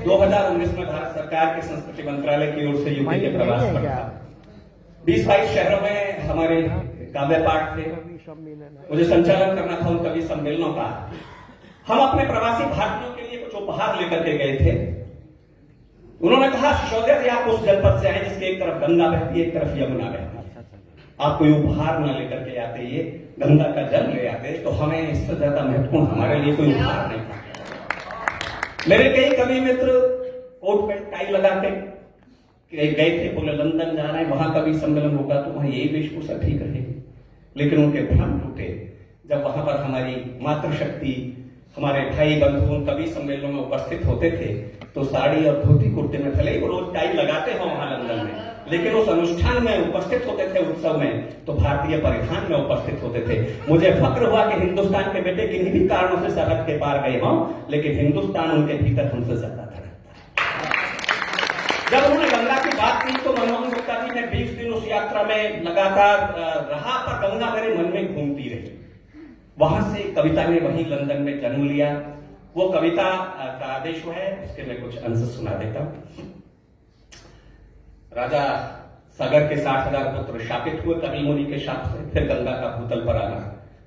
2019 में भारत सरकार के संस्कृति मंत्रालय की ओर से यूपी के प्रवास पर था। 20-22 शहरों में हमारे काव्य पाठ थे। मुझे संचालन करना था उन कवि सम्मेलनों का। हम अपने प्रवासी भारतीयों के लिए कुछ उपहार लेकर के गए थे। उन्होंने कहा, शिशोदिया जी आप उस जनपद से आए जिसके एक तरफ गंगा बहती है, एक तरफ यमुना बहती है। आप कोई उपहार न लेकर के आते, ये गंगा का जल ले आते, तो हमें इससे ज्यादा महत्वपूर्ण हमारे लिए कोई उपहार नहीं था। मेरे कई कवि मित्र कोट पैंट टाई लगा के गए थे, बोले लंदन जा रहे हैं, वहां कवि सम्मेलन होगा तो वहां यही वेशभूषा ठीक रहेगी। लेकिन उनके भ्रम टूटे जब वहां पर हमारी मातृशक्ति, हमारे भाई बंधु उन कवि सम्मेलनों में उपस्थित होते थे तो साड़ी और धोती कुर्ते में, भले ही वो रोज टाई लगाते हो वहां लंदन में, लेकिन उस अनुष्ठान में उपस्थित होते थे, उत्सव में, तो भारतीय परिधान में उपस्थित होते थे। मुझे फक्र हुआ कि हिंदुस्तान के बेटे किन्हीं भी कारणों से सरहद के पार गए हों, लेकिन हिंदुस्तान उनके भीतर हमसे ज्यादा था। जब उन्होंने गंगा की बात की तो मनमोहन गुप्ता जी ने 20 दिन उस यात्रा में लगातार रहा, पर गंगा मेरे मन में घूमती रही। वहां से कविता ने वहीं लंदन में जन्म लिया। वो कविता का आदेश है, उसके मैं कुछ अंश सुना देता हूं। राजा सागर के 60,000 पुत्र शापित हुए कवि मुनि के शाप से, फिर गंगा का भूतल पर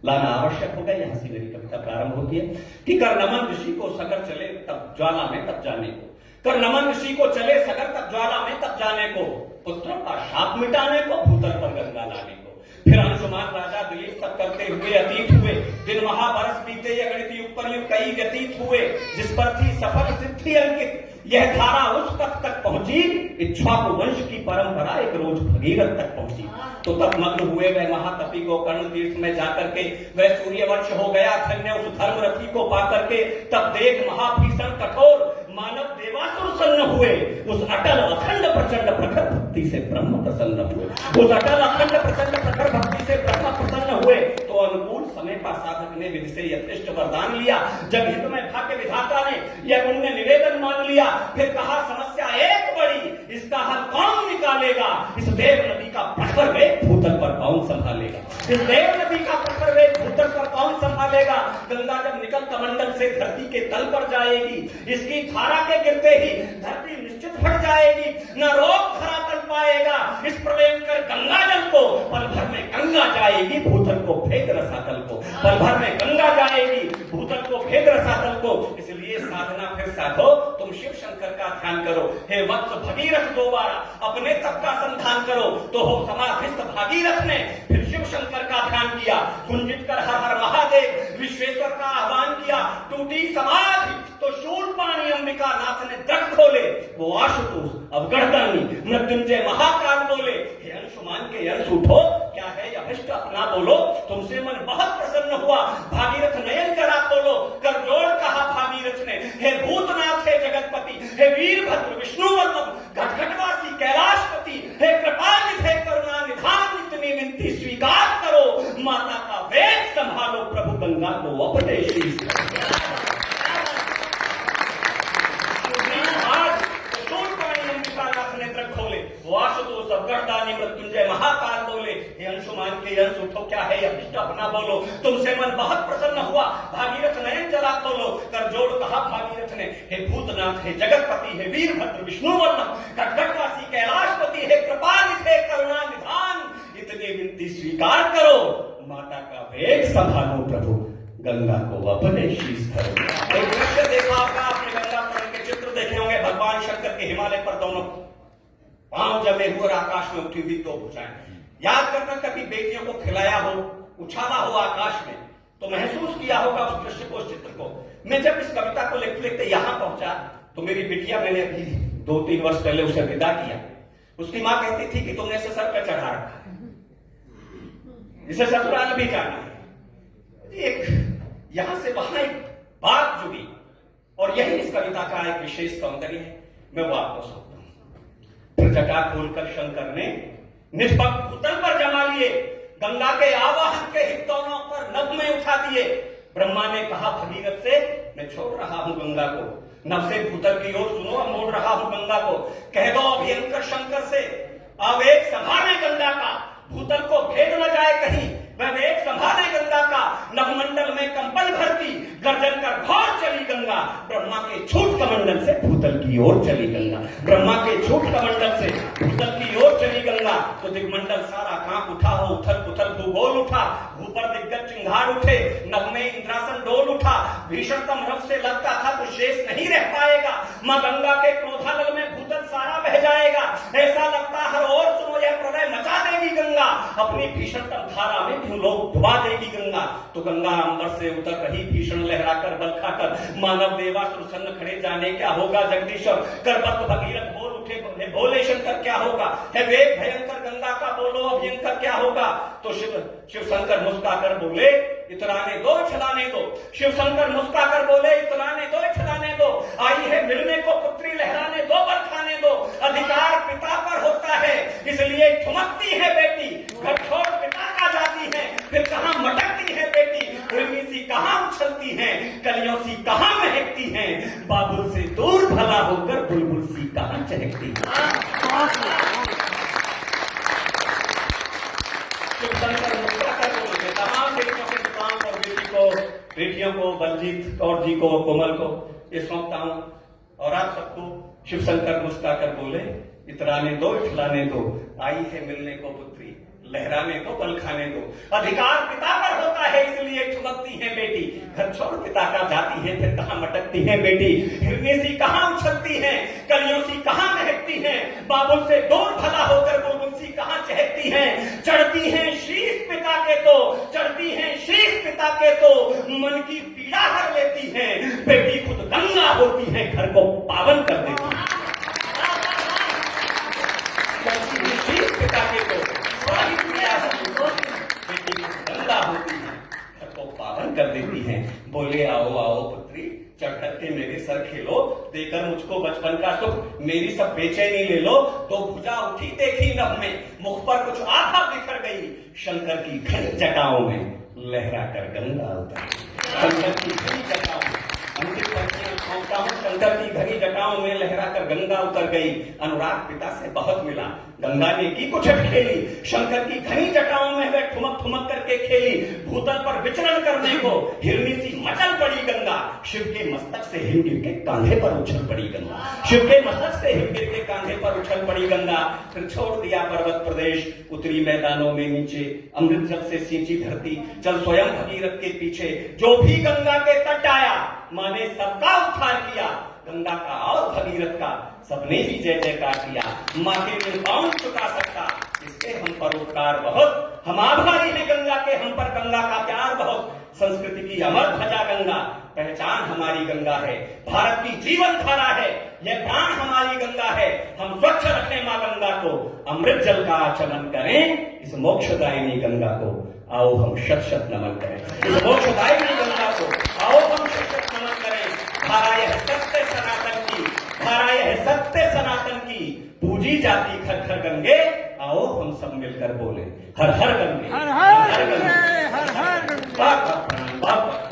लाना आवश्यक हो गया। यहां से मेरी कविता प्रारंभ होती है कि कर नमन ऋषि को सगर चले तब ज्वाला में तब जाने को, कर नमन ऋषि को चले सगर तब ज्वाला में तब जाने को, पुत्रों का शाप मिटाने को, भूतल पर गंगा लाने को। फिर अंशुमान राजा दिलीप तक करते हुए अतीत हुए, दिन महाबरस बीते अगणित युग पर युग कई व्यतीत हुए, जिस पर थी सफल सिद्धि अंकित, यह धारा उस पथ तक पहुंची, इक्ष्वाकु वंश की परंपरा एक रोज भगीरथ तक पहुंची। तो तब मग्न हुए वह महातपी गोकर्ण तीर्थ में जाकर के, वह सूर्यवंश हो गया धन्य उस धर्मरथी को पाकर के। तब देख महाभीषण कठोर मानव देवासुर सन्न हुए, उस अटल अखंड प्रचंड प्रखर भक्ति से ब्रह्म प्रसन्न हुए, उस अटल अखंड प्रचंड प्रखर भक्ति से ब्रह्म प्रसन्न हुए। तो अनुकूल समय पर साधक ने विधि से यथेष्ट वरदान लिया, जब हित में भाग्य विधाता ने यह पुण्य निवेदन मान लिया। फिर कहा समस्या एक बड़ी, इसका हल कौन निकालेगा, इस देव नदी का प्रखर वेग भूतल पर कौन संभालेगा, इस देव नदी का प्रखर वेग भूतल पर कौन संभालेगा। गंगा जब निकल कमंडल से धरती के तल पर जाएगी, इसकी धारा के गिरते ही धरती निश्चित फट जाएगी, न रोग धरातल पाएगा इस प्रलयंकर गंगा जल को। पल भर में गंगा जाएगी भूतल को भेद रसातल को, पल भर में गंगा जाएगी भूतल को भेद रसातल को। इसलिए साधना फिर साधो, तुम शिव शंकर का ध्यान करो। हे वत्स भगीरथ दोबारा अपने तप का संधान करो। तो हो समाधिस्थ भागीरथ ने फिर शिव शंकर का ध्यान किया, गुंजित कर हर हर महादेव विश्वेश्वर का आह्वान किया। टूटी समाधि तो शूलपाणी अंबिका नाथ ने दृढ़ खोले, वो आशुतोष अवगढ़दानी मृत्युंजय महाकाल बोले। हे अंशुमान के अंश उठो, क्या है अभिष्ट अपना बोलो, तुमसे मन बहुत प्रसन्न हुआ, भागीरथ नयन करा खोलो। कर जोड़ कहा भागीरथ ने, हे भूतनाथ हे जगतपति, हे वीरभद्र विष्णु वल्लभ घटघटवासी कैलाशपति, हे कृपानिधि हे करुणा निधान, इतनी विनती स्वीकार करो, माता का वेग संभालो, प्रभु गंगा को अपने शीश मृत्युंजय महाकाल बोले। हे अंशुमान के अंश उठो, क्या है अभिष्ट अपना बोलो, तुमसे मन बहुत प्रसन्न हुआ, भागीरथ नयन जला खोलो। कर जोड़ कहा भागीरथ ने, हे भूतनाथ हे जगतपति, हे वीरभद्र विष्णु वल्लभ घटघटवासी कैलाशपति, हे कृपानिधि हे करुणा निधान, इतनी विनती स्वीकार करो, माता का वेग संभालो, प्रभु गंगा को अपने शीश धरो। एक दृश्य देखा होगा आपने, गंगा पुराण के चित्र देखे होंगे, भगवान शंकर के हिमालय पर दोनों पांव जमे हुए और आकाश में उठी हुई दो भुजाएं। याद करना कभी बेटियों को खिलाया हो, उछाला हो आकाश में, तो महसूस किया होगा उस दृश्य को, उस चित्र को। मैं जब इस कविता को लिखते लिखते यहां पहुंचा तो मेरी बिटिया, मैंने अभी 2-3 वर्ष पहले उसे विदा किया, उसकी मां कहती थी कि तुमने इसे सर पर चढ़ा रखा है, इसे ससुराल भी जाना है। एक यहां से वहां एक बात जुड़ी, और यही इस कविता का एक विशेष सौंदर्य है। मैं वो आपको सुनाता हूं। जटा खोलकर शंकर ने निष्पक्ष भूतल पर जमा लिए, गंगा के आवाहन के हित दोनों पर नभ में उठा दिए। ब्रह्मा ने कहा भगीरथ से, मैं छोड़ रहा हूं गंगा को, नभ से भूतल की ओर सुनो, मोड़ रहा हूं गंगा को। कह दो अभियंकर शंकर से, अब एक सभा में गंगा का भूतल को भेद न जाए कहीं, वह वेग संभाले गंगा का, नभमंडल में कंपन भरती, गर्जन कर घोर चली गंगा, ब्रह्मा के छूट कमंडल से भूतल की ओर चली गंगा, ब्रह्मा के छूट कमंडल से भूतल की ओर चली गंगा। तो दिग्मंडल सारा कांप उठा, हो उथल पुथल भूगोल उठा, भूपर दिग्गज चिंगार उठे, नभ में इंद्रासन डोल उठा, भीषणतम रव से लगता था कुछ शेष नहीं रह पाएगा, मां गंगा के क्रोधानल में भूतल सारा बह जाएगा, ऐसा लगता हर ओर सुनो यह प्रलय मचा देगी गंगा, अपनी भीषणतम धारा में क्यों लोग डुबा देगी गंगा। तो गंगा अंबर से उतर रही भीषण लहराकर बल खाकर, मानव देवा सुरसन्न खड़े जाने क्या होगा जगदीश्वर, करबत भगीरथ बोल उठे भोले शंकर क्या होगा, है वेग भयंकर गंगा का बोलो अभयंकर क्या होगा। तो शिव शंकर मुस्कुराकर बोले इतराने दो छलाने दो, शिव शंकर मुस्कुराकर बोले इतराने दो छलाने दो, आई है मिलने को पुत्री लहराने दो बरखाने दो, अधिकार पिता पर होता है इसलिए ठुमकती है बेटी, घर छोड़ पिता का जाती है फिर कहां मटकती है बेटी, उर्मी सी कहां उछलती है कलियों सी कहां महकती है, बाबुल से दूर भला होकर बुलबुल सी कहां चहकती है। शिव शंकर मुस्कुराकर बोले तमाम बेटियों के दुकान और बेटी को, बेटियों को, बलजीत कौर जी को, कोमल को ये सौंपता हूं और आप सबको। शिव शंकर मुस्कुराकर बोले इतराने दो इठलाने दो, आई है मिलने को पुत्री लहराने दो बल खाने दो, अधिकार पिता पर होता है इसलिए ठुमकती है बेटी, घर छोड़ पिता का जाती है फिर कहां मटकती है बेटी, हिरनी सी कहां उछलती है कलियों सी कहां महकती है, बाबुल से दूर भला होकर बुलबुल सी कहां चहकती है, चढ़ती है शीश पिता के तो, चढ़ती है शीश पिता के तो, मन की पीड़ा हर लेती है, बेटी खुद गंगा होती है घर को पावन कर देती है, चढ़ती है शीश पिता के तो, बेटी गंगा होती है घर को पावन कर देती है। बोले आओ आओ पुत्री चढ़ करके मेरे सर खेलो, देकर मुझको बचपन का सुख मेरी सब बेचैनी ले लो, तो भुजा उठी देखी नभ में, मुख पर कुछ आभा बिखर गई, शंकर की घनी जटाओं में लहरा कर गंगा उतरी, शंकर की घनी जटाओं में शंकर की घनी जटाओं में लहरा कर गंगा उतर गई, अनुराग पिता से बहुत मिला, गंगा ने की कुछ खेली, शंकर की घनी जटाओं में वह ठुमक ठुमक करके खेली, भूतल पर विचरण करने को हिरनी सी मचल पड़ी गंगा, शिव के मस्तक से हिमगिर के कांधे पर उछल पड़ी गंगा, शिव के मस्तक से हिमगिर के कांधे पर उछल पड़ी गंगा, फिर छोड़ दिया पर्वत प्रदेश, उतरी मैदानों में नीचे, अमृत जल से सींची धरती, चल स्वयं भगीरथ के पीछे, जो भी गंगा के तट आया माँ ने सबका उद्धार किया, गंगा का और भगीरथ का सबने ही जय जयकार किया, माँ के बिन कौन चुका सकता इसके हम पर उपकार बहुत, हम आभारी हैं गंगा के हम पर गंगा का प्यार बहुत, संस्कृति की अमर ध्वजा गंगा, पहचान हमारी गंगा है, भारत की जीवन धारा है, यह प्राण हमारी गंगा है, हम स्वच्छ रखें माँ गंगा को, अमृत जल का आचमन करें इस मोक्षदायिनी गंगा को, आओ हम शत शत नमन करें इस मोक्षदायिनी गंगा को, आओ हम शत शत नमन करें, धारा यह सत्य सनातन की, धारा यह सत्य सनातन की, पूजी जाती घर घर गंगे, आओ हम सब मिलकर बोले हर हर गंगे, हर हर गंगे, हर हर गंगे।